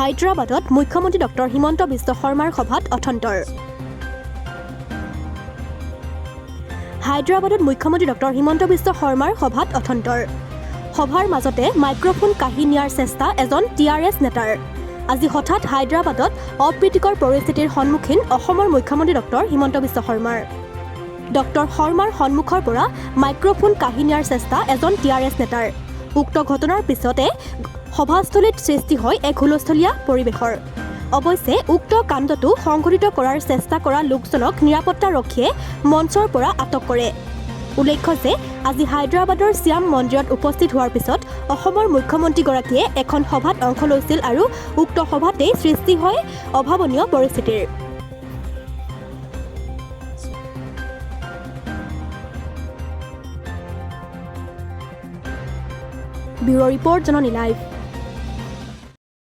হায়দৰাবাদত মুখ্যমন্ত্ৰী ডক্টৰ হিমন্ত বিশ্ব শৰ্মাৰ সভাত অথন্তৰ। হায়দৰাবাদত মুখ্যমন্ত্ৰী ডক্টৰ হিমন্ত বিশ্ব শৰ্মাৰ সভাত অথন্তৰ। সভাৰ মাজতে মাইক্ৰফোন কাঢ়ি নিয়াৰ চেষ্টা এজন TRS নেতাৰ। আজি হঠাৎ হায়দৰাবাদত অপ্ৰীতিকৰ পৰিস্থিতিৰ সন্মুখীন অসমৰ মুখ্যমন্ত্ৰী ডক্টৰ হিমন্ত বিশ্ব শৰ্মাৰ। ডক্টৰ শৰ্মাৰ সন্মুখৰ পৰা মাইক্ৰফোন কাঢ়ি নিয়াৰ চেষ্টা এজন TRS নেতাৰ। উক্ত ঘটনাৰ পিছতে সভাস্থলীত সৃষ্টি হয় এক হুলস্থলীয়া পৰিৱেশৰ। অৱশ্যে উক্ত কাণ্ডটো সংঘটিত কৰাৰ চেষ্টা কৰা লোকজনক নিৰাপত্তাৰক্ষীয়ে মঞ্চৰ পৰা আটক কৰে। উল্লেখ্য যে আজি হায়দৰাবাদৰ শ্যাম মন্দিৰত উপস্থিত হোৱাৰ পিছত অসমৰ মুখ্যমন্ত্ৰীগৰাকীয়ে এখন সভাত অংশ লৈছিল আৰু উক্ত সভাতেই সৃষ্টি হয় অভাৱনীয় পৰিস্থিতিৰ। ব্যুৰ' ৰিপৰ্ট জননী লাইভ।